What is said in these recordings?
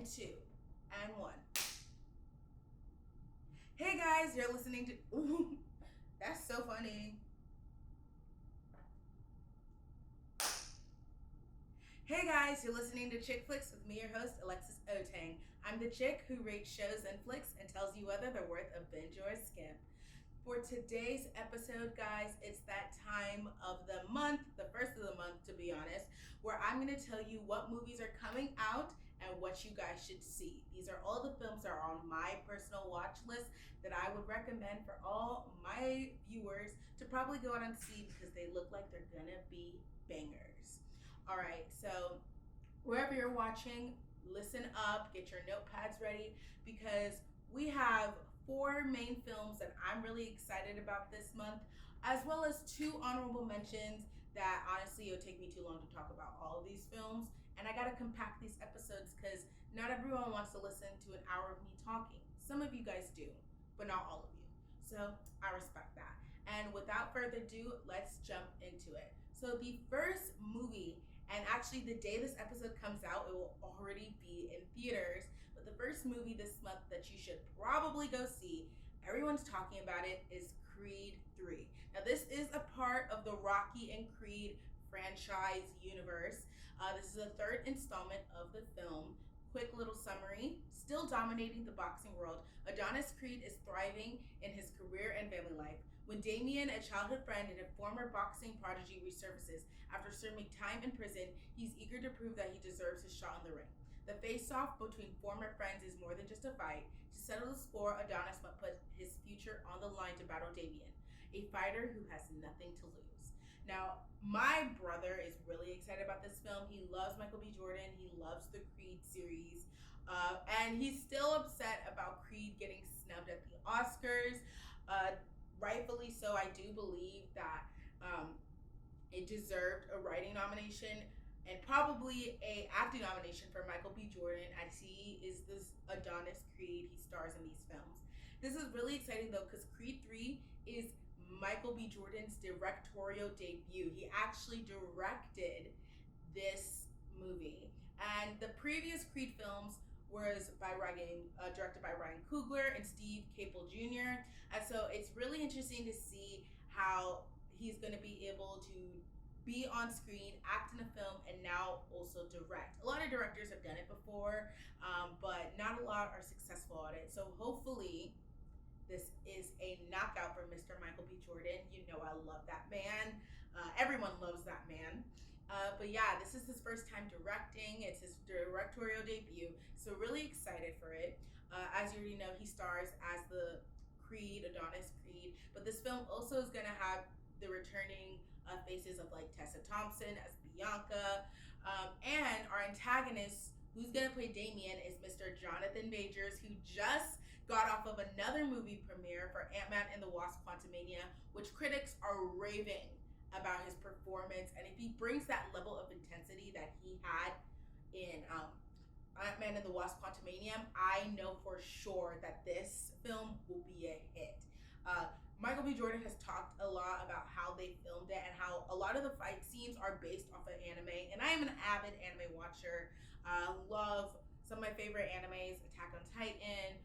and 2, and 1. Hey guys, you're listening to... Ooh, that's so funny. Hey guys, you're listening to ChickFlicks with me, your host, Alexis Otang. I'm the chick who rates shows and flicks and tells you whether they're worth a binge or a skip. For today's episode, guys, it's that time of the month, the first of the month to be honest, where I'm going to tell you what movies are coming out and what you guys should see. These are all the films that are on my personal watch list that I would recommend for all my viewers to probably go out and see because they look like they're going to be bangers. All right, so wherever you're watching, listen up, get your notepads ready because we have 4 main films that I'm really excited about this month, as well as 2 honorable mentions that honestly it'll take me too long to talk about all of these films. And I gotta compact these episodes because not everyone wants to listen to an hour of me talking. Some of you guys do, but not all of you. So I respect that. And without further ado, let's jump into it. So the first movie, and actually the day this episode comes out, it will already be in theaters, but the first movie this month that you should probably go see, everyone's talking about it, is Creed 3. Now this is a part of the Rocky and Creed franchise universe. This is the 3rd installment of the film. Quick little summary. Still dominating the boxing world, Adonis Creed is thriving in his career and family life. When Damien, a childhood friend and a former boxing prodigy, resurfaces after serving time in prison, he's eager to prove that he deserves his shot in the ring. The face-off between former friends is more than just a fight. To settle the score, Adonis must put his future on the line to battle Damien, a fighter who has nothing to lose. Now, my brother is really excited about this film. He loves Michael B. Jordan. He loves the Creed series. And he's still upset about Creed getting snubbed at the Oscars. Rightfully so. I do believe that it deserved a writing nomination and probably a acting nomination for Michael B. Jordan, as he is this Adonis Creed. He stars in these films. This is really exciting though because Creed 3 is Michael B. Jordan's directorial debut. He actually directed this movie. And the previous Creed films was directed by Ryan Coogler and Steve Caple Jr. And so it's really interesting to see how he's going to be able to be on screen, act in a film, and now also direct. A lot of directors have done it before, but not a lot are successful at it. So hopefully this is a knockout for Mr. Michael B. Jordan. You know I love that man. Everyone loves that man. But yeah, this is his first time directing. It's his directorial debut. So really excited for it. As you already know, he stars as the Creed, Adonis Creed. But this film also is going to have the returning faces of like Tessa Thompson as Bianca. And our antagonist, who's going to play Damien, is Mr. Jonathan Majors, who just got off of another movie premiere for Ant-Man and the Wasp: Quantumania, which critics are raving about his performance. And if he brings that level of intensity that he had in Ant-Man and the Wasp: Quantumania, I know for sure that this film will be a hit. Michael B. Jordan has talked a lot about how they filmed it and how a lot of the fight scenes are based off of anime. And I am an avid anime watcher. Love some of my favorite animes: Attack on Titan.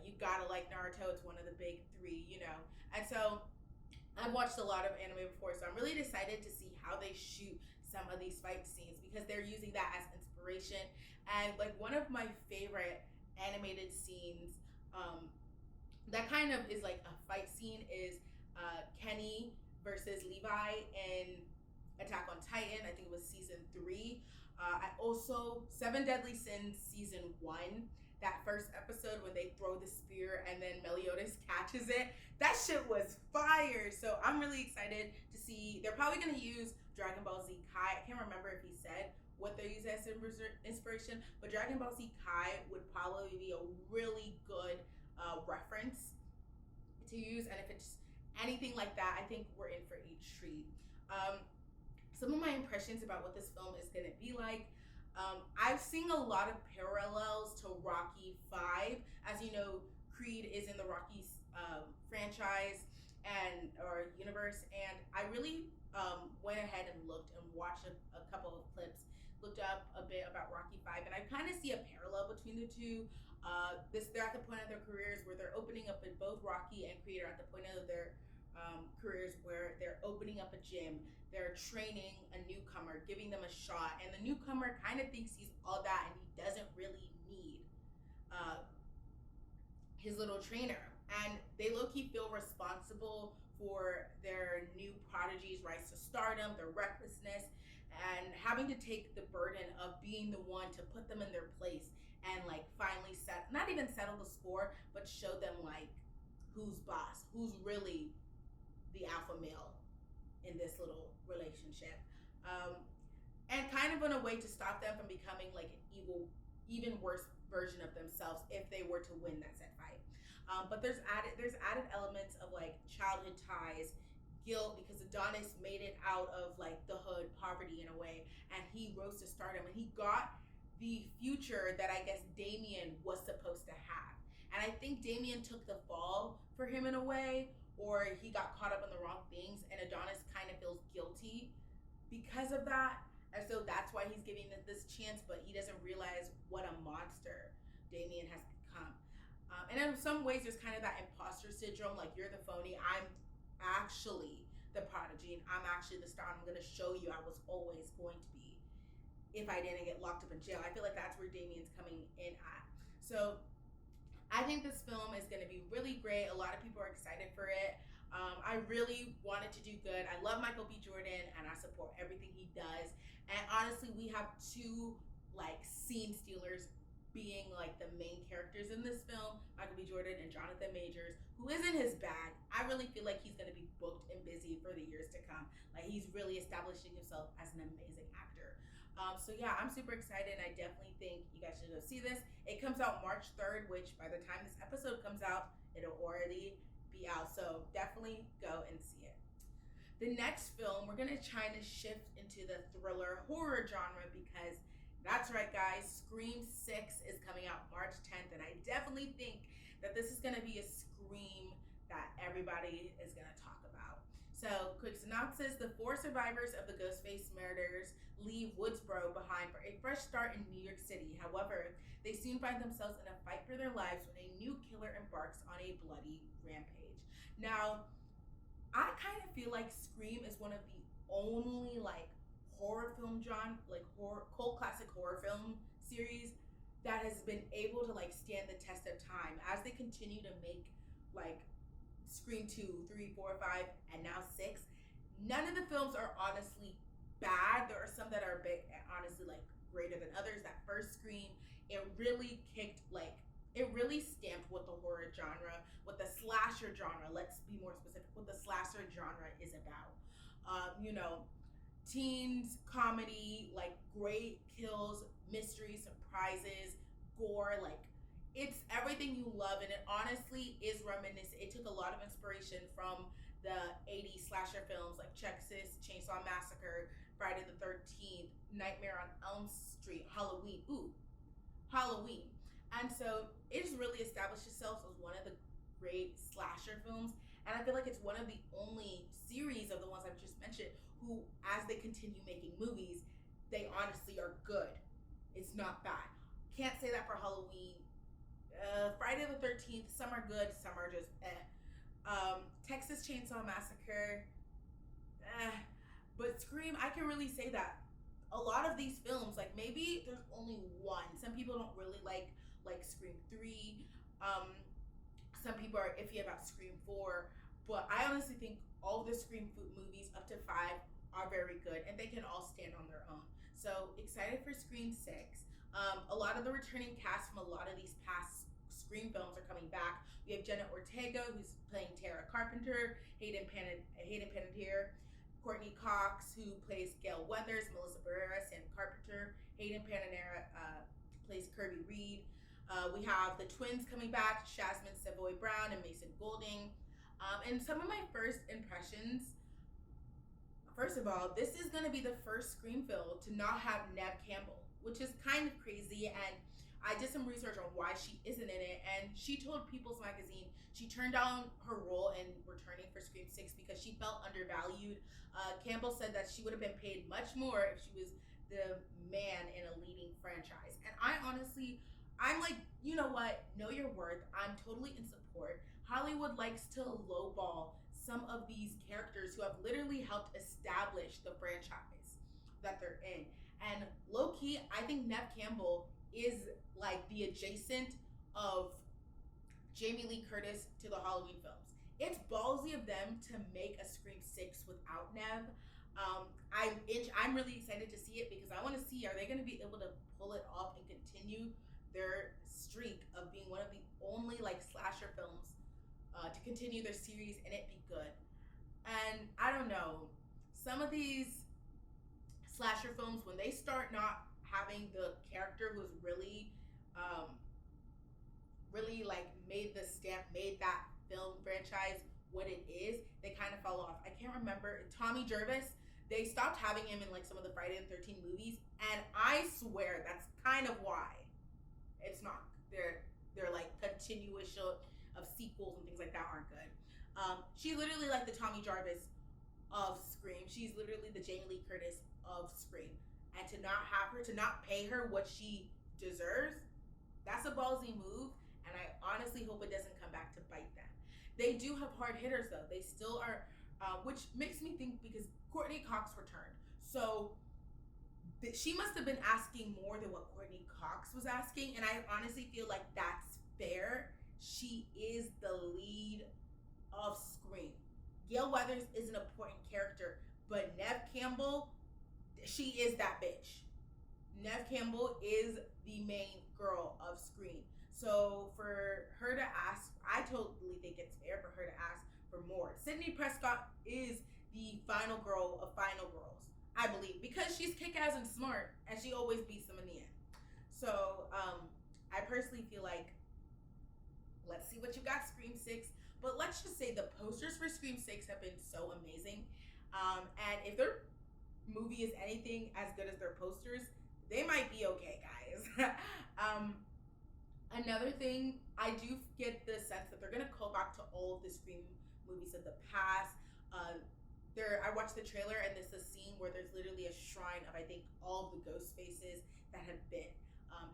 You gotta like Naruto. It's one of the big 3, you know. And so I've watched a lot of anime before, so I'm really excited to see how they shoot some of these fight scenes because they're using that as inspiration. And like one of my favorite animated scenes that kind of is like a fight scene is Kenny versus Levi in Attack on Titan. I think it was season 3. I also 7 Deadly Sins season 1. That first episode when they throw the spear and then Meliodas catches it. That shit was fire. So I'm really excited to see. They're probably going to use Dragon Ball Z Kai. I can't remember if he said what they're using as inspiration, but Dragon Ball Z Kai would probably be a really good reference to use. And if it's anything like that, I think we're in for a treat. Some of my impressions about what this film is going to be like. I've seen a lot of parallels to Rocky 5. As you know, Creed is in the Rocky franchise or universe, and I really went ahead and looked and watched a couple of clips looked up a bit about Rocky 5, and I kind of see a parallel between the two. They're at the point of their careers where they're opening up in both Rocky and Creator at the point of their careers where they're opening up a gym, they're training a newcomer, giving them a shot, and the newcomer kind of thinks he's all that, and he doesn't really need his little trainer. And they low-key feel responsible for their new prodigy's rise to stardom, their recklessness, and having to take the burden of being the one to put them in their place and like finally not even settle the score, but show them like who's boss, who's really the alpha male in this little relationship. And kind of in a way to stop them from becoming like an evil, even worse version of themselves if they were to win that said fight. But there's added elements of like childhood ties, guilt, because Adonis made it out of like the hood, poverty in a way, and he rose to stardom, and he got the future that I guess Damien was supposed to have. And I think Damien took the fall for him in a way, or he got caught up in the wrong things, and Adonis kind of feels guilty because of that. And so that's why he's giving this chance, but he doesn't realize what a monster Damien has become. And in some ways, there's kind of that imposter syndrome, like you're the phony, I'm actually the prodigy, and I'm actually the star, and I'm going to show you I was always going to be if I didn't get locked up in jail. I feel like that's where Damien's coming in at. So I think this film is going to be really great. A lot of people are excited for it. I really wanted to do good. I love Michael B. Jordan, and I support everything he does. And honestly, we have two like scene stealers being like the main characters in this film, Michael B. Jordan and Jonathan Majors, who is in his bag. I really feel like he's going to be booked and busy for the years to come. Like he's really establishing himself as an amazing actor. So yeah, I'm super excited, and I definitely think you guys should go see this. It comes out March 3rd, which by the time this episode comes out, it'll already be out. So definitely go and see it. The next film, we're going to try to shift into the thriller horror genre because that's right, guys, Scream 6 is coming out March 10th, and I definitely think that this is going to be a Scream that everybody is going to talk about. So, quick synopsis: the 4 survivors of the Ghostface murders leave Woodsboro behind for a fresh start in New York City. However, they soon find themselves in a fight for their lives when a new killer embarks on a bloody rampage. Now, I kind of feel like Scream is one of the only like horror film genre, like cult classic horror film series that has been able to like stand the test of time as they continue to make like Scream 2, 3, 4, 5, and now 6. None of the films are honestly bad. There are some that are honestly like greater than others. That first Scream, it really stamped what the horror genre, what the slasher genre, let's be more specific, what the slasher genre is about. Teens, comedy, like great kills, mystery, surprises, gore, like it's everything you love, and it honestly is reminiscent. It took a lot of inspiration from the 80s slasher films like Texas Chainsaw Massacre, Friday the 13th, Nightmare on Elm Street, Halloween. And so it's really established itself as one of the great slasher films, and I feel like it's one of the only series of the ones I've just mentioned who, as they continue making movies, they honestly are good. It's not bad. Can't say that for Halloween. Friday the 13th, some are good, some are just Texas Chainsaw Massacre, but Scream, I can really say that a lot of these films, like maybe there's only one. Some people don't really like Scream 3. Some people are iffy about Scream 4, but I honestly think all the Scream movies up to 5 are very good, and they can all stand on their own. So excited for Scream 6. A lot of the returning cast from a lot of these past Scream films are coming back. We have Jenna Ortega, who's playing Tara Carpenter, Hayden Panettiere, Courtney Cox, who plays Gail Weathers, Melissa Barrera, Sam Carpenter, Hayden Panettiere plays Kirby Reed. We have the twins coming back, Jasmine Savoy Brown and Mason Golding. And some of my first impressions, first of all, this is going to be the first Scream film to not have Neve Campbell, which is kind of crazy, and I did some research on why she isn't in it, and she told People's Magazine she turned down her role in returning for Scream 6 because she felt undervalued. Campbell said that she would have been paid much more if she was the man in a leading franchise. And I'm like, you know what? Know your worth. I'm totally in support. Hollywood likes to lowball some of these characters who have literally helped establish the franchise that they're in. And low key, I think Nev Campbell is like the adjacent of Jamie Lee Curtis to the Halloween films. It's ballsy of them to make a Scream 6 without Nev. I'm really excited to see it because I want to see, are they going to be able to pull it off and continue their streak of being one of the only like slasher films to continue their series and it be good. And I don't know, some of these slasher films, when they start not having the character who's really like made that film franchise what it is, they kind of fall off. I can't remember Tommy Jervis. They stopped having him in like some of the Friday the 13th movies, and I swear that's kind of why. It's not. They're like continuation of sequels and things like that aren't good. She's literally like the Tommy Jarvis of Scream. She's literally the Jamie Lee Curtis of Scream. And to not have her, to not pay her what she deserves, that's a ballsy move. And I honestly hope it doesn't come back to bite them. They do have hard hitters though. They still are, which makes me think because Courtney Cox returned. So she must have been asking more than what Courtney Cox was asking. And I honestly feel like that's fair. She is the lead of Scream. Gail Weathers is an important character, but Nev Campbell, she is that bitch. Nev Campbell is the main girl of Scream. So for her to ask, I totally think it's fair for her to ask for more. Sydney Prescott is the final girl of Final Girls, I believe, because she's kick-ass and smart, and she always beats them in the end. So I personally feel like, let's see what you got, Scream 6. But let's just say the posters for Scream 6 have been so amazing. And if their movie is anything as good as their posters, they might be okay, guys. Another thing, I do get the sense that they're going to call back to all of the Scream movies of the past. I watched the trailer, and there's a scene where there's literally a shrine of, I think, all of the ghost faces that have been.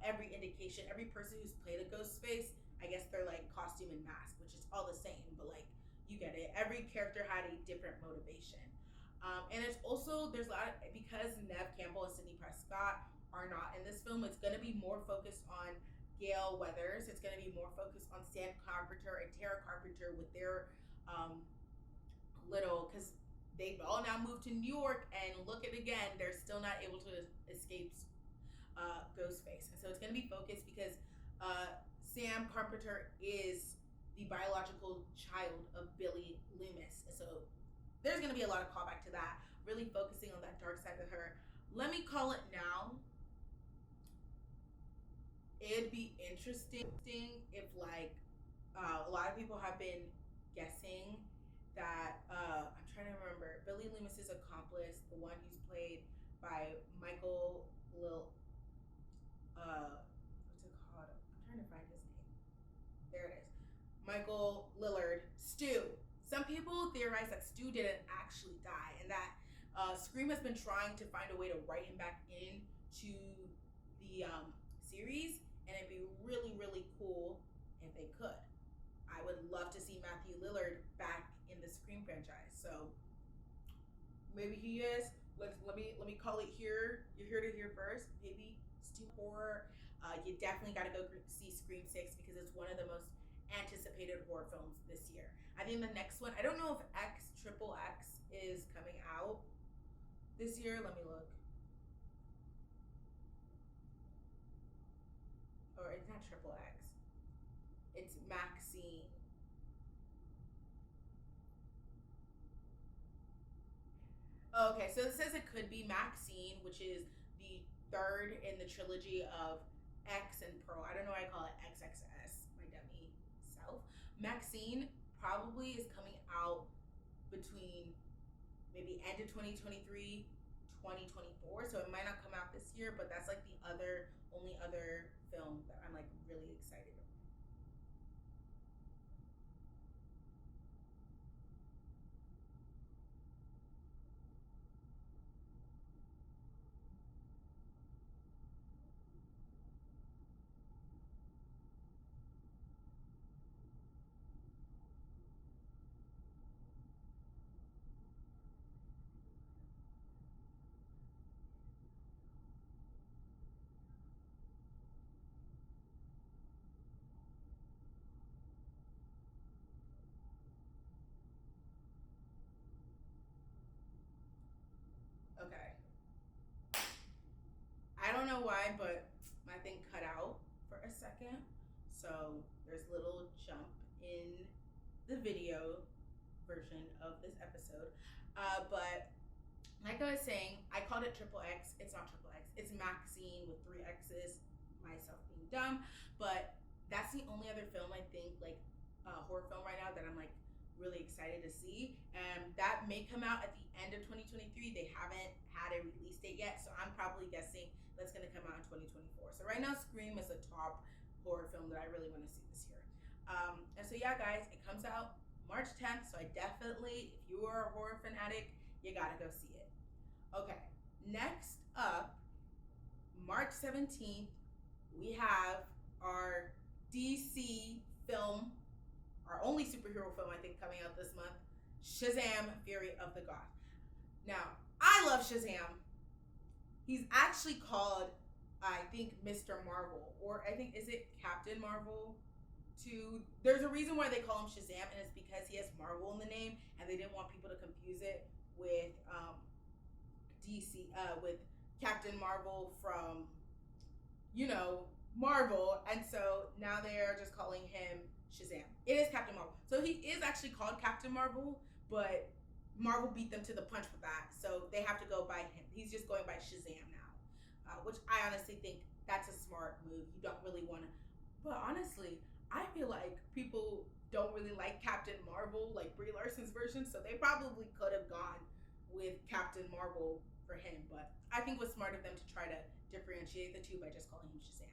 Every indication, every person who's played a ghost face, I guess they're like costume and mask, which is all the same, but like, you get it. Every character had a different motivation. And it's also, there's a lot of, because Nev Campbell and Sydney Prescott are not in this film, it's going to be more focused on Gail Weathers. It's going to be more focused on Sam Carpenter and Tara Carpenter with their because they've all now moved to New York, and look at again, they're still not able to escape Ghostface. And so it's going to be focused because Sam Carpenter is the biological child of Billy Loomis. And so there's going to be a lot of callback to that, really focusing on that dark side of her. Let me call it now. It'd be interesting if like a lot of people have been guessing that I'm trying to remember Billy Loomis's accomplice, the one who's played by Michael what's it called? I'm trying to find his name. There it is. Michael Lillard, Stu. Some people theorize that Stu didn't actually die, and that Scream has been trying to find a way to write him back into the series, and it'd be really, really cool if they could. I would love to see Matthew Lillard back in the Scream franchise. So maybe he is. Let me call it here. You're here to hear first. Maybe Stu horror. You definitely got to go see Scream 6 because it's one of the most anticipated horror films this year. I think the next one, I don't know if Triple X is coming out this year. Let me look. Or it's not Triple X. It's Maxine. Okay, so it says it could be Maxine, which is the third in the trilogy of X and Pearl. I don't know why I call it XXS, my dummy self. Maxine probably is coming out between maybe end of 2023, 2024. So it might not come out this year, but that's like the only other film that I'm like really excited about. why, but my thing cut out for a second. So there's a little jump in the video version of this episode. But like I was saying, I called it Triple X. It's not Triple X. It's Maxine with 3 X's, myself being dumb. But that's the only other film I think, like horror film right now that I'm like really excited to see. That may come out at the end of 2023. They haven't had a release date yet, so I'm probably guessing that's going to come out in 2024. So right now, Scream is the top horror film that I really want to see this year. And so yeah, guys, it comes out March 10th. So I definitely, if you are a horror fanatic, you gotta go see it. Okay, next up, March 17th, we have our DC film, our only superhero film, I think, coming out this month, Shazam! Fury of the Gods. Now, I love Shazam. He's actually called, I think, Mr. Marvel, or I think, is it Captain Marvel? There's a reason why they call him Shazam, and it's because he has Marvel in the name, and they didn't want people to confuse it with DC, with Captain Marvel from, Marvel, and so now they are just calling him Shazam. It is Captain Marvel. So he is actually called Captain Marvel, but Marvel beat them to the punch with that, so they have to go by him. He's just going by Shazam now, which I honestly think that's a smart move. You don't really want to, but honestly, I feel like people don't really like Captain Marvel, like Brie Larson's version, so they probably could have gone with Captain Marvel for him, but I think it was smart of them to try to differentiate the two by just calling him Shazam.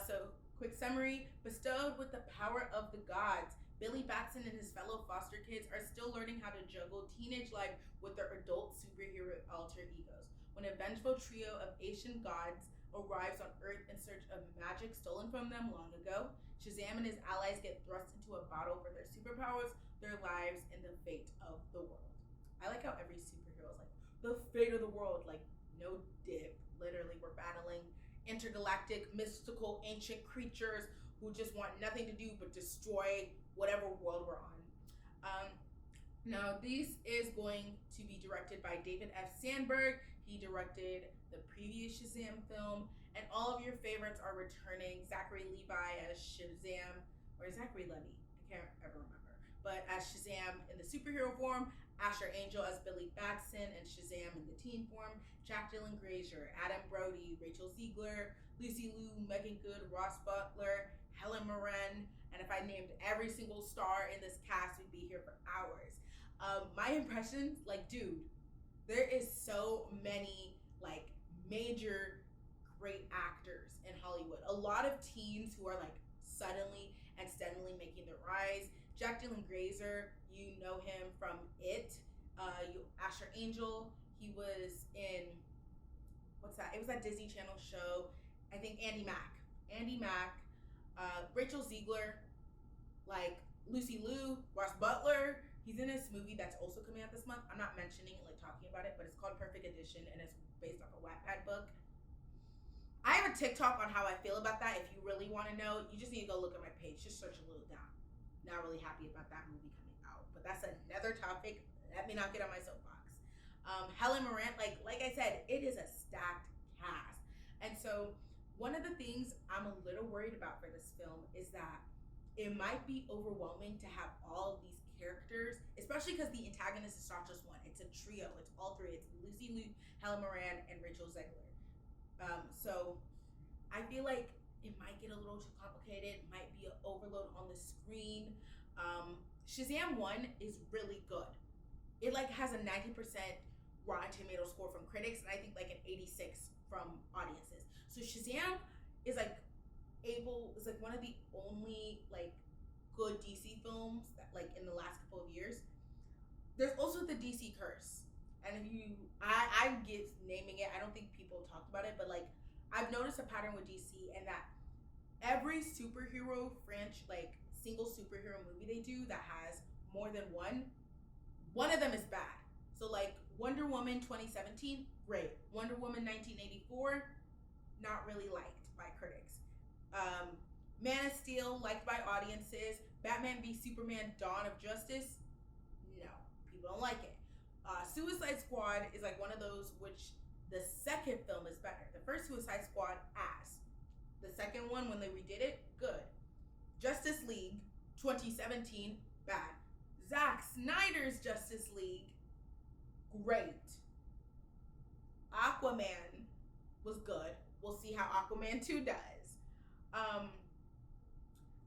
So, quick summary. Bestowed with the power of the gods, Billy Batson and his fellow foster kids are still learning how to juggle teenage life with their adult superhero alter egos. When a vengeful trio of Asian gods arrives on Earth in search of magic stolen from them long ago, Shazam and his allies get thrust into a battle for their superpowers, their lives, and the fate of the world. I like how every superhero is like, the fate of the world, like, no dip. Literally, we're battling intergalactic, mystical, ancient creatures who just want nothing to do but destroy whatever world we're on. Now, this is going to be directed by David F. Sandberg. He directed the previous Shazam film, and all of your favorites are returning. Zachary Levi as Shazam, or Zachary Levi, I can't ever remember, but as Shazam in the superhero form, Asher Angel as Billy Batson and Shazam in the teen form, Jack Dylan Grazer, Adam Brody, Rachel Ziegler, Lucy Liu, Megan Good, Ross Butler, Helen Mirren, and if I named every single star in this cast, we'd be here for hours. My impressions, like, dude, there is so many, like, major great actors in Hollywood. A lot of teens who are, like, suddenly and steadily making their rise. Jack Dylan Grazer, you know him from It. Asher Angel, he was in, what's that? It was that Disney Channel show. I think Andy Mack. Rachel Ziegler, like Lucy Liu, Ross Butler. He's in this movie that's also coming out this month. I'm not mentioning it, like talking about it, but it's called Perfect Edition, and it's based off a Wattpad book. I have a TikTok on how I feel about that. If you really want to know, you just need to go look at my page. Just search a little down. Not really happy about that movie coming out, but that's another topic. Let me not get on my soapbox. Helen Mirren, like I said, it is a stacked cast, and so one of the things I'm a little worried about for this film is that it might be overwhelming to have all of these characters, especially because the antagonist is not just one. It's a trio. It's all three. It's Lucy Liu, Helen Mirren, and Rachel Ziegler. So I feel like it might get a little too complicated. It might be an overload on the screen. Shazam 1 is really good. It like has a 90% Rotten Tomato score from critics, and I think like an 86 from audiences. So Shazam is like one of the only like good DC films that like in the last couple of years. There's also the DC curse, and I get naming it. I don't think people talked about it, but like I've noticed a pattern with DC, and that every superhero like single superhero movie they do that has more than one of them is bad. So like Wonder Woman 2017, great. Wonder Woman 1984, not really liked by critics. Man of Steel, liked by audiences. Batman v Superman Dawn of Justice, no, people don't like it. Suicide Squad is like one of those which The second film is better. The first Suicide Squad, ass. The second one, when they redid it, good. Justice League 2017, bad. Zack Snyder's Justice League, great. Aquaman was good. We'll see how Aquaman 2 does.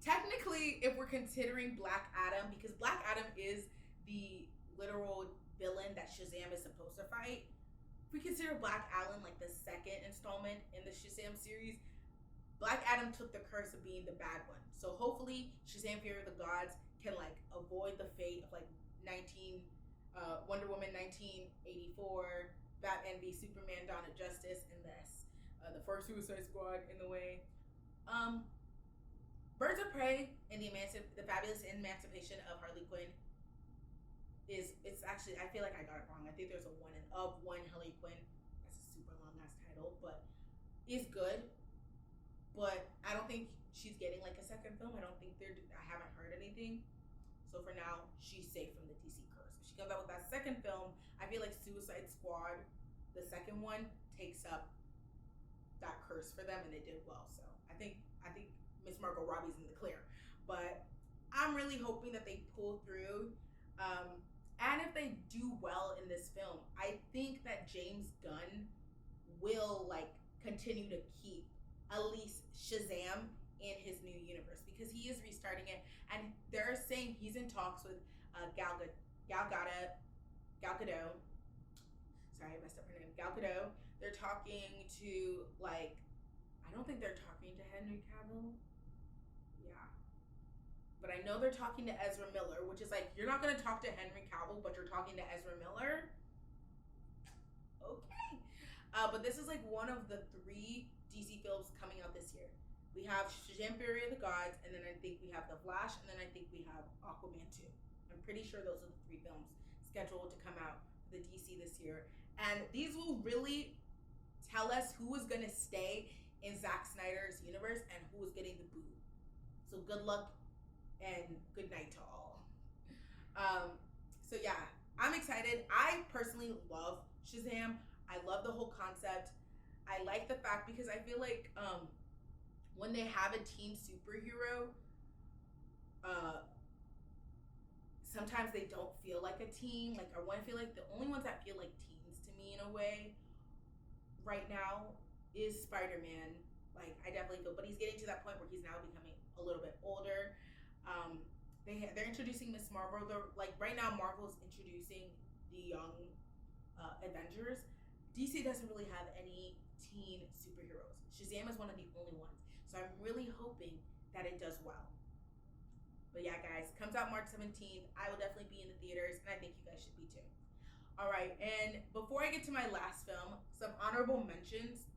Technically, if we're considering Black Adam, because Black Adam is the literal villain that Shazam is supposed to fight, if we consider Black Adam like the second installment in the Shazam series, Black Adam took the curse of being the bad one. So hopefully Shazam Fury of the Gods can like avoid the fate of like Wonder Woman 1984, Batman v Superman, Dawn of Justice, and this. The first Suicide Squad in the way. Birds of Prey and the Fabulous Emancipation of Harley Quinn it's actually, I feel like I got it wrong. I think there's a one Harley Quinn. That's a super long ass title, but is good. But I don't think she's getting like a second film. I haven't heard anything. So for now, she's safe from the DC curse. If she comes out with that second film, I feel like Suicide Squad, the second one, takes up that curse for them, and they did well. So I think Miss Margot Robbie's in the clear. But I'm really hoping that they pull through. And if they do well in this film, I think that James Gunn will like continue to keep at least Shazam in his new universe, because he is restarting it, and they're saying he's in talks with Gal Gadot. Sorry, I messed up her name. Gal Gadot. They're talking to I don't think they're talking to Henry Cavill. Yeah. But I know they're talking to Ezra Miller, which is like, you're not going to talk to Henry Cavill, but you're talking to Ezra Miller? Okay. But this is like one of the 3 DC films coming out this year. We have Shazam Fury of the Gods, and then I think we have The Flash, and then I think we have Aquaman 2. I'm pretty sure those are the 3 films scheduled to come out for the DC this year. And these will really tell us who is going to stay in Zack Snyder's universe and who is getting the boot. So good luck and good night to all. So yeah, I'm excited. I personally love Shazam. I love the whole concept. I like the fact, because I feel like when they have a teen superhero, sometimes they don't feel like a teen. Like, I want to feel like the only ones that feel like teens to me in a way right now is Spider-Man. Like, I definitely feel, but he's getting to that point where he's now becoming a little bit older. They're introducing Miss Marvel. They're like, right now Marvel's introducing the young Avengers. DC doesn't really have any teen superheroes. Shazam is one of the only ones. So I'm really hoping that it does well. But yeah, guys, comes out March 17th. I will definitely be in the theaters, and I think you guys should be too. All right, and before I get to my last film, some honorable mentions.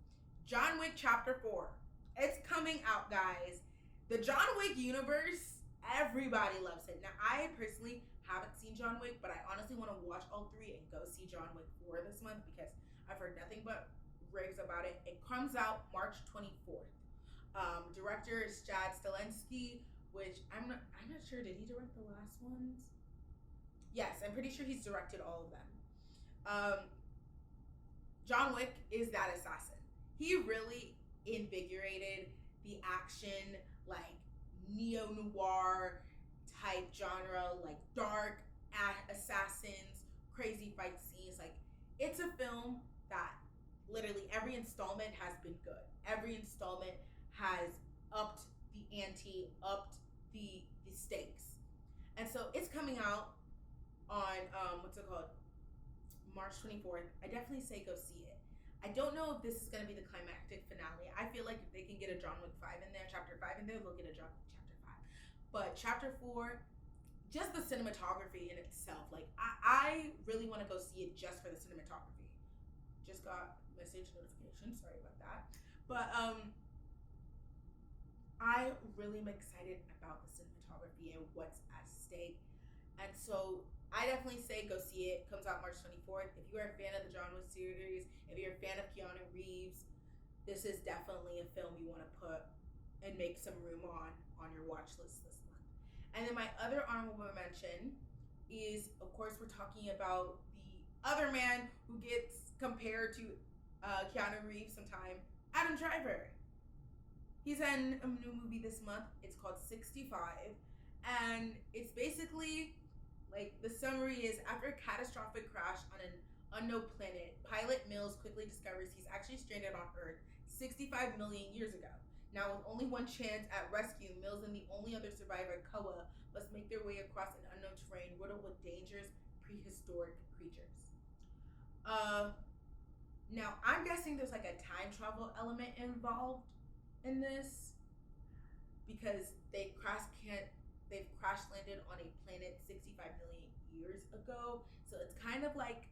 John Wick Chapter 4. It's coming out, guys. The John Wick universe, everybody loves it. Now, I personally haven't seen John Wick, but I honestly want to watch all 3 and go see John Wick 4 this month, because I've heard nothing but raves about it. It comes out March 24th. Director is Chad Stahelski, which I'm not sure. Did he direct the last ones? Yes, I'm pretty sure he's directed all of them. John Wick is that assassin. He really invigorated the action, like neo-noir type genre, like dark assassins, crazy fight scenes. Like, it's a film that literally every installment has been good. Every installment has upped the ante, upped the stakes. And so it's coming out on March 24th. I definitely say go see it. I don't know if this is going to be the climactic finale. I feel like if they can get a John Wick 5 in there, Chapter 5 in there, they'll get a John Wick Chapter 5. But Chapter 4, just the cinematography in itself, like, I really want to go see it just for the cinematography. Just got message notification, sorry about that. But I really am excited about the cinematography and what's at stake. And so I definitely say go see it. Comes out March 24th. If you are a fan of the John Wick series, if you're a fan of Keanu Reeves, this is definitely a film you want to put and make some room on your watch list this month. And then my other honorable mention is, of course, we're talking about the other man who gets compared to Keanu Reeves sometime. Adam Driver. He's in a new movie this month. It's called 65. And it's basically, like, the summary is, after a catastrophic crash on an unknown planet, pilot Mills quickly discovers he's actually stranded on Earth 65 million years ago. Now, with only one chance at rescue, Mills and the only other survivor, Koa, must make their way across an unknown terrain riddled with dangerous prehistoric creatures. Now, I'm guessing there's like a time travel element involved in this because they've crash landed on a planet 65 million years ago. So it's kind of like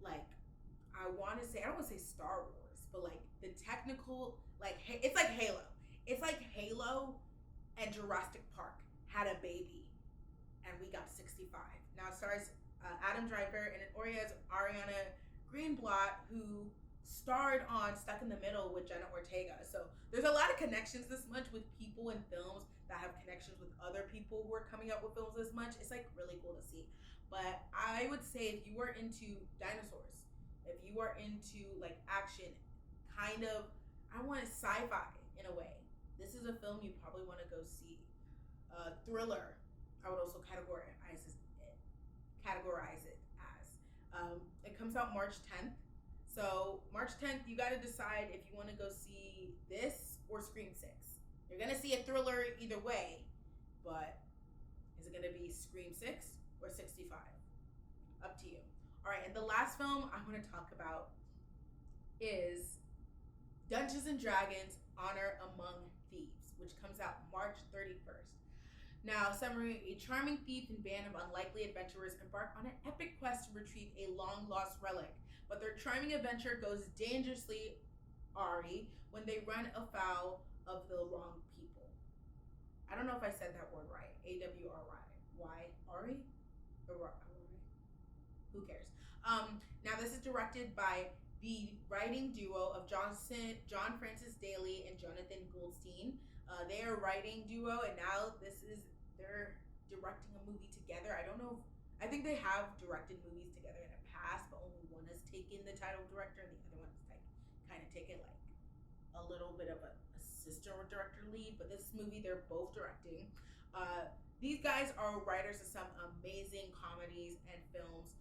I don't want to say Star Wars, but like the technical, like, it's like Halo. It's like Halo and Jurassic Park had a baby, and we got 65. Now it stars Adam Driver, and it has Ariana Greenblatt, who starred on Stuck in the Middle with Jenna Ortega. So there's a lot of connections this month with people in films that have connections with other people who are coming up with films this much. It's like really cool to see. But I would say if you are into dinosaurs, if you are into like action, kind of, I want sci-fi in a way, this is a film you probably want to go see. Thriller, I would also categorize it as. It comes out March 10th. So March 10th, you got to decide if you want to go see this or Scream 6. You're going to see a thriller either way, but is it going to be Scream 6 or 65? Up to you. All right, and the last film I want to talk about is Dungeons & Dragons Honor Among Thieves, which comes out March 31st. Now, summary: a charming thief and band of unlikely adventurers embark on an epic quest to retrieve a long-lost relic. But their charming adventure goes dangerously awry when they run afoul of the wrong people. I don't know if I said that word right. A-W-R-Y. Ari? Who cares? Now, this is directed by the writing duo of John Francis Daly and Jonathan Goldstein. They are a writing duo, and now they're directing a movie together. I don't know I think they have directed movies together in the past, but only one has taken the title of director, and the other one has like kind of taken like a little bit of a sister or director lead. But this movie, they're both directing. These guys are writers of some amazing comedies and films.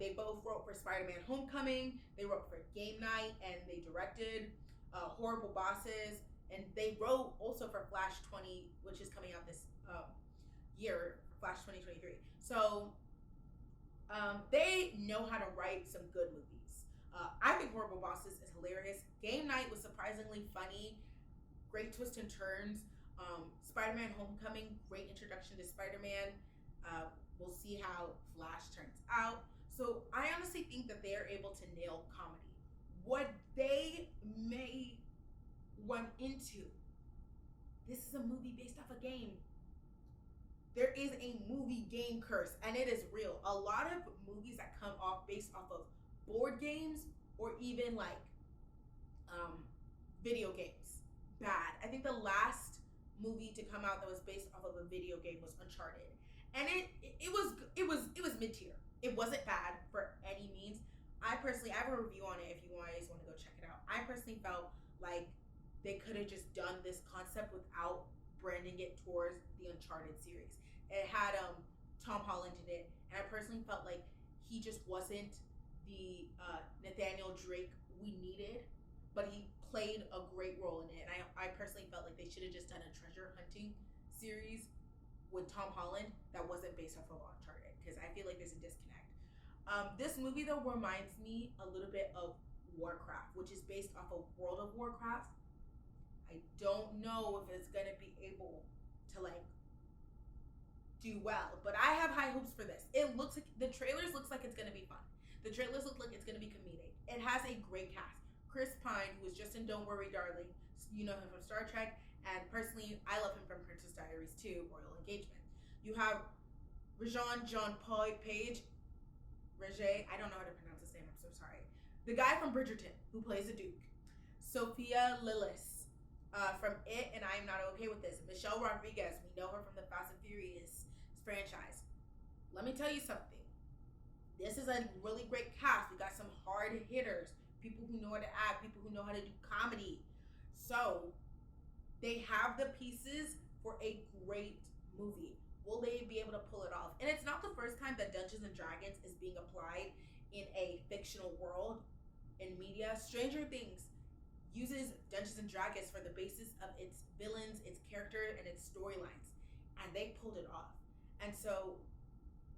They both wrote for Spider-Man: Homecoming. They wrote for Game Night, and they directed Horrible Bosses. And they wrote also for Flash 20, which is coming out this year, Flash 2023. So they know how to write some good movies. I think Horrible Bosses is hilarious. Game Night was surprisingly funny. Great twists and turns. Spider-Man: Homecoming, great introduction to Spider-Man. We'll see how Flash turns out. So I honestly think that they are able to nail comedy. What they may run into, this is a movie based off a game. There is a movie game curse, and it is real. A lot of movies that come off based off of board games or even like video games, bad. I think the last movie to come out that was based off of a video game was Uncharted, and it was mid-tier. It wasn't bad for any means. I have a review on it if you guys want to go check it out. I personally felt like they could have just done this concept without branding it towards the Uncharted series. It had Tom Holland in it, and I personally felt like he just wasn't the Nathaniel Drake we needed, but he played a great role in it. And I personally felt like they should have just done a treasure hunting series with Tom Holland that wasn't based off of Uncharted, because I feel like there's a disconnect. This movie though reminds me a little bit of Warcraft, which is based off of World of Warcraft. I don't know if it's gonna be able to like do well, but I have high hopes for this. It looks like the trailers looks like it's gonna be fun. The trailers look like it's gonna be comedic. It has a great cast. Chris Pine, who was just in Don't Worry Darling, you know him from Star Trek, and personally I love him from Princess Diaries 2, Royal Engagement. You have Rajan John Page, I don't know how to pronounce his name, I'm so sorry. The guy from Bridgerton, who plays the Duke. Sophia Lillis from It and I Am Not Okay With This. Michelle Rodriguez, we know her from the Fast and Furious franchise. Let me tell you something. This is a really great cast. We got some hard hitters. people who know how to act, people who know how to do comedy. So they have the pieces for a great movie. Will they be able to pull it off? And it's not the first time that Dungeons and Dragons is being applied in a fictional world in media. Stranger Things uses Dungeons and Dragons for the basis of its villains, its character, and its storylines. And they pulled it off. And so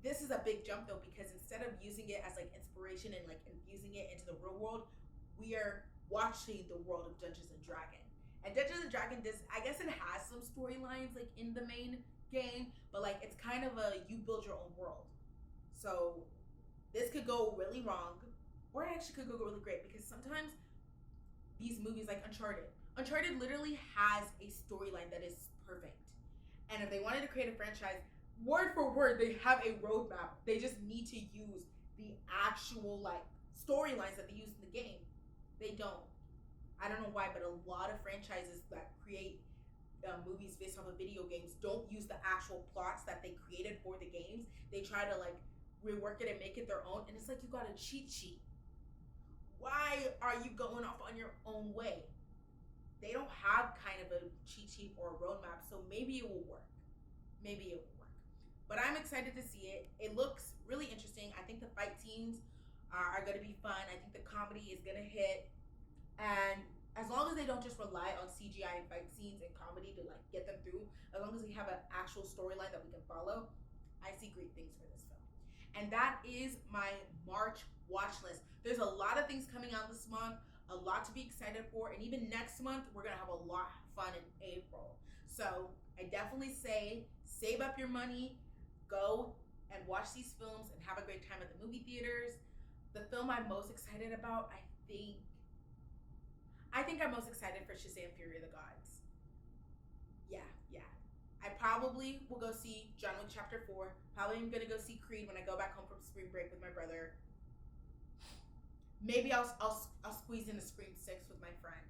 this is a big jump though, because instead of using it as like inspiration and like infusing it into the real world, we are watching the world of Dungeons and Dragons. And Dungeons and Dragons, I guess it has some storylines like in the main game, but like it's kind of a you build your own world. So this could go really wrong, or it actually could go really great, because sometimes these movies like Uncharted literally has a storyline that is perfect. And if they wanted to create a franchise, word for word, they have a roadmap. They just need to use the actual like storylines that they use in the game. They don't. I don't know why, but a lot of franchises that create movies based off of video games don't use the actual plots that they created for the games. They try to like rework it and make it their own, and it's like you got a cheat sheet. Why are you going off on your own way? They don't have kind of a cheat sheet or a roadmap, so maybe it will work. Maybe it will work. But I'm excited to see it. It looks really interesting. I think the fight scenes are going to be fun. I think the comedy is going to hit. And as long as they don't just rely on CGI and fight scenes and comedy to like get them through, as long as we have an actual storyline that we can follow, I see great things for this film. And that is my March watch list. There's a lot of things coming out this month, a lot to be excited for, and even next month we're gonna have a lot of fun in April. So I definitely say save up your money, go and watch these films and have a great time at the movie theaters. The film I'm most excited about, I think I'm most excited for Shazam! Fury of the Gods. Yeah. I probably will go see John Wick Chapter 4. Probably I'm gonna go see Creed when I go back home from spring break with my brother. Maybe I'll squeeze in a Scream 6 with my friend.